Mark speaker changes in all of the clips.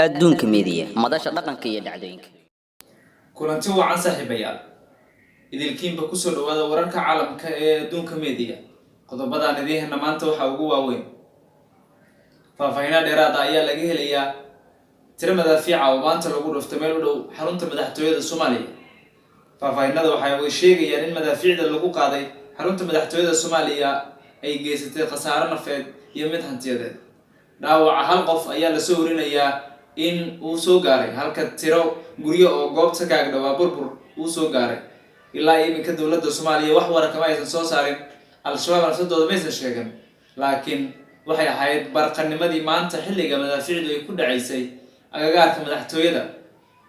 Speaker 1: adduunka media madasha dhaqanka iyo dhacdooyinka
Speaker 2: kulanti wacan saaxiibayaal idilkiinba ku soo dhawaada wararka caalamka ee adduunka media qodobada nadiihna maanta waxa ugu waaweyn faahfaahin dheeraad ah ayaa laga helayaa tiro madaafiic oo maanta lagu dhuftay meel u dhow xarunta madaxtooyada Soomaaliya faahfaahinada waxay sheegayaan in madaafiicda lagu qaaday xarunta madaxtooyada Soomaaliya ay geysatay khasaare nafeed iyo mid hantiyadeed dhaawaca hal qof ayaa la soo warinayaa in uu soo gaaray halka tiro guryo oo goobta ka agdhawaa burbur uu soo gaaray ilaa iminka dawladda Soomaaliya wax waran kama aysan soo saarin al-shabaab nafsadooda ma aysan sheegan laakiin waxay ahayd barqanimadii maanta xilliga madaafiicdu ay ku dhacaysay agagaarka madaxtooyada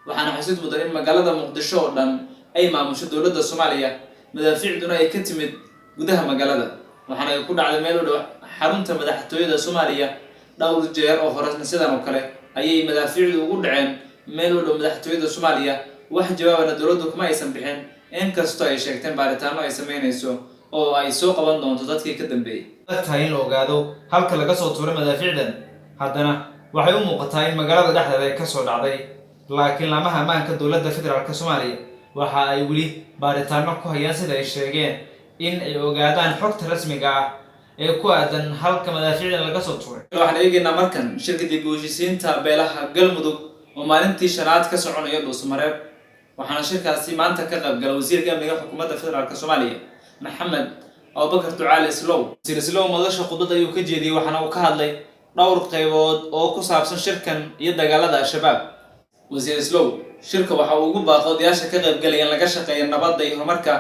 Speaker 2: waxaana xusid mudan in magaalada Muqdisho oo dhan ay maamusho dawladda Soomaaliya madaafiicduna ay ka timid gudaha magaalada waxaana ay ku dhacday meel u dhow xarunta madaxtooyada Soomaaliya dhowr jeer oo horasna sidan oo kale ayay madaafiicdu ugu dhaceen meel u dhow madaxtooyada Soomaaliya wax jawaabana dawladdu kuma aysan bixin in kasto ay sheegteen baaritaano ay sameynayso oo ay soo qaban doonto dadkii ka dambeeyay dadka in la ogaado halka laga soo tuuray madaafiicdan haddana waxay u muuqataa in magaalada dhexdeeda ay ka soo dhacday laakiin lamaha ammaanka dawladda federaalka Soomaaliya waxa ay weli baaritaano ku hayaan sida ay sheegeen in ay ogaadaan xogta rasmiga ah ee ku aadan halka madaafiicdan laga soo tuuray waxaan eegaynaa markan shirkadii guushisiinta beelaha Galmudug oo maalintii shanaad ka soconaya Dhuusamareeb waxaana shirkaasi maanta ka qayb galay wasiirka amniga xukuumadda federaalka Soomaaliya Maxamed Abubakar Ducaale Islow Islow madasha khudbad ayuu ka jeediyay waxaana uu ka hadlay dhowr qaybood oo ku saabsan shirkan iyo dagaalada al-shabaab wasiir Islow shirka waxa uu ugu baaqoodiyaasha ka qayb galay in laga shaqeeyo nabadda iyo horumarka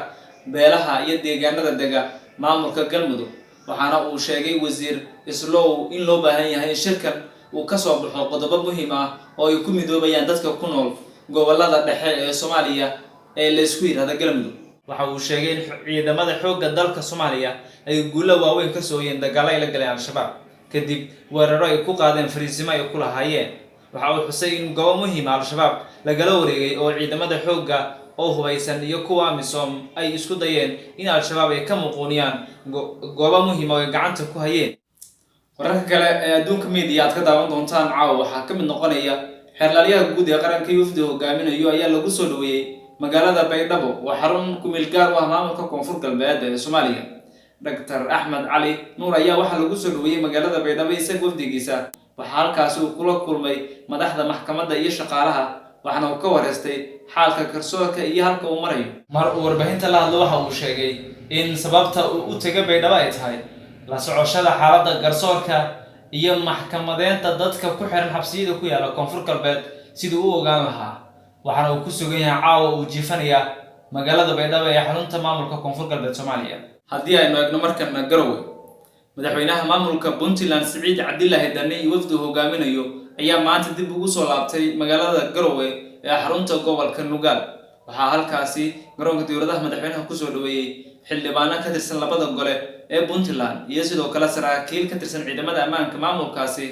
Speaker 2: beelaha iyo deegaanada dega maamulka Galmudug waxaana uu sheegay wasiir Islow in loo baahan yahay shirkan uu ka soo baxo qodobo muhiim ah oo ay ku midoobayaan dadka ku nool gobolada dhexe ee Soomaaliya ee la isku yiraahdo Galmudug waxa uu sheegay in ciidamada xoogga dalka Soomaaliya ay guulo waaweyn ka soo yeeyeen dagaal ay la galeen al-shabaab kadib weeraro ay ku qaadeen fariisimo ay ku lahaayeen waxa uu xusay in goobo muhiim ah al-shabaab lagala wareegay oo ciidamada xoogga oo hubaysan iyo kuwa amisom ay isku dayeen in al-shabaab ay ka muquuniyaan goobo muhiim ah oo gacanta ku hayeen wararka kale ee adduunka media aad ka daawan doontaan caawa waxaa ka mid noqonaya xeerlaaliyaha guud ee qaranka UFD hogaaminayo ayaa lagu soo dhaweeyay magaalada Baydhabo waa xarun ku meel gaar ah maamulka koonfur galbeed ee Soomaaliya Dr. Ahmed Ali Nuur ayaa waxa lagu soo dhaweeyay magaalada Baydhabo isagoo wafdigiisa waxa halkaas uu kula kulmay madaxda maxkamadda iyo shaqaalaha waxaana uu ka wareystay xaalka garsoorka iyo halka uu marayo mar uu warbaahinta la hadlo waxa uu sheegay in sababta uu u tagay Baydhabo ay tahay la socoshada xaaladda garsoorka iyo maxkamadeenta dadka ku xiran xabsiyada ku yaala koonfur galbeed sidoo uu ogaan lahaa waxaana uu ku sugan yahay caawa uu jiifanaya magaalada Baydhabo ee xarunta maamulka koonfur galbeed Soomaaliya haddii aynu eegno markan Garowe madaxweynaha maamulka Puntland Siciid Cabdilaahi Dani iyo wafdi hogaaminayo ayaa maanta dib ugu soo laabtay magaalada Garowe ee xarunta gobolka Nugaal waxa halkaasi garoonka diyaaradaha madaxweynaha ku soo dhaweeyay xildhibaano ka tirsan labada gole ee Puntland iyo sidoo kale saraakiil ka tirsan ciidamada ammaanka maamulkaasi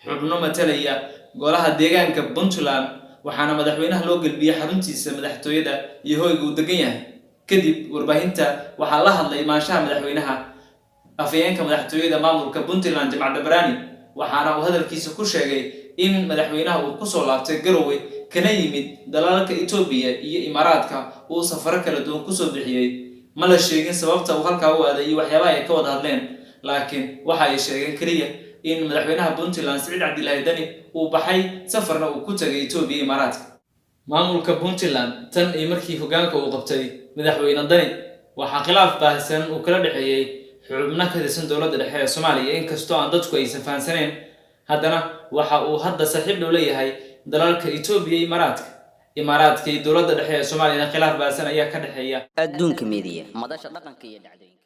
Speaker 2: xubno matalaya golaha deegaanka Puntland waxaana madaxweynaha loo galbiyay xaruntiisa madaxtooyada iyo hoyga uu degan yahay kadib warbaahinta waxa la hadlay maashaha madaxweynaha afayeenka madaxtooyada maamulka Puntland Jimcaale Dabrani waxaana uu hadalkiisa ku sheegay in madaxweynaha uu ku soo laabtay Garowe kana yimid dalalka Itoobiya iyo Imaaraadka uu safar kala duwan ku soo bixiyay ma la sheegin sababta uu halka u aaday iyo waxyaabaha ay ka wada hadleen laakiin waxa ay sheegeen kaliya in madaxweynaha Puntland Siciid Cabdilaahi Dani uu baxay safarna uu ku tagay Itoobiya iyo Imaaraadka maamulka Puntland tan iyo markii hoggaanka uu qabtay madaxweyne Dani waxa khilaaf baahsan uu kala dhaxeeyay xubnaha ka tirsan dawladda dhexe ee Soomaaliya inkastoo aan dadku aysan fahansaneen haddana waxa uu hadda saaxiib dhow leeyahay dalalka Itoobiya iyo Imaaraadka iyo dawladda dhexe ee Soomaaliya khilaaf baahsan ayaa ka dhaxeeya
Speaker 1: adduunka media madasha dhaqanka iyo dhacdooyinka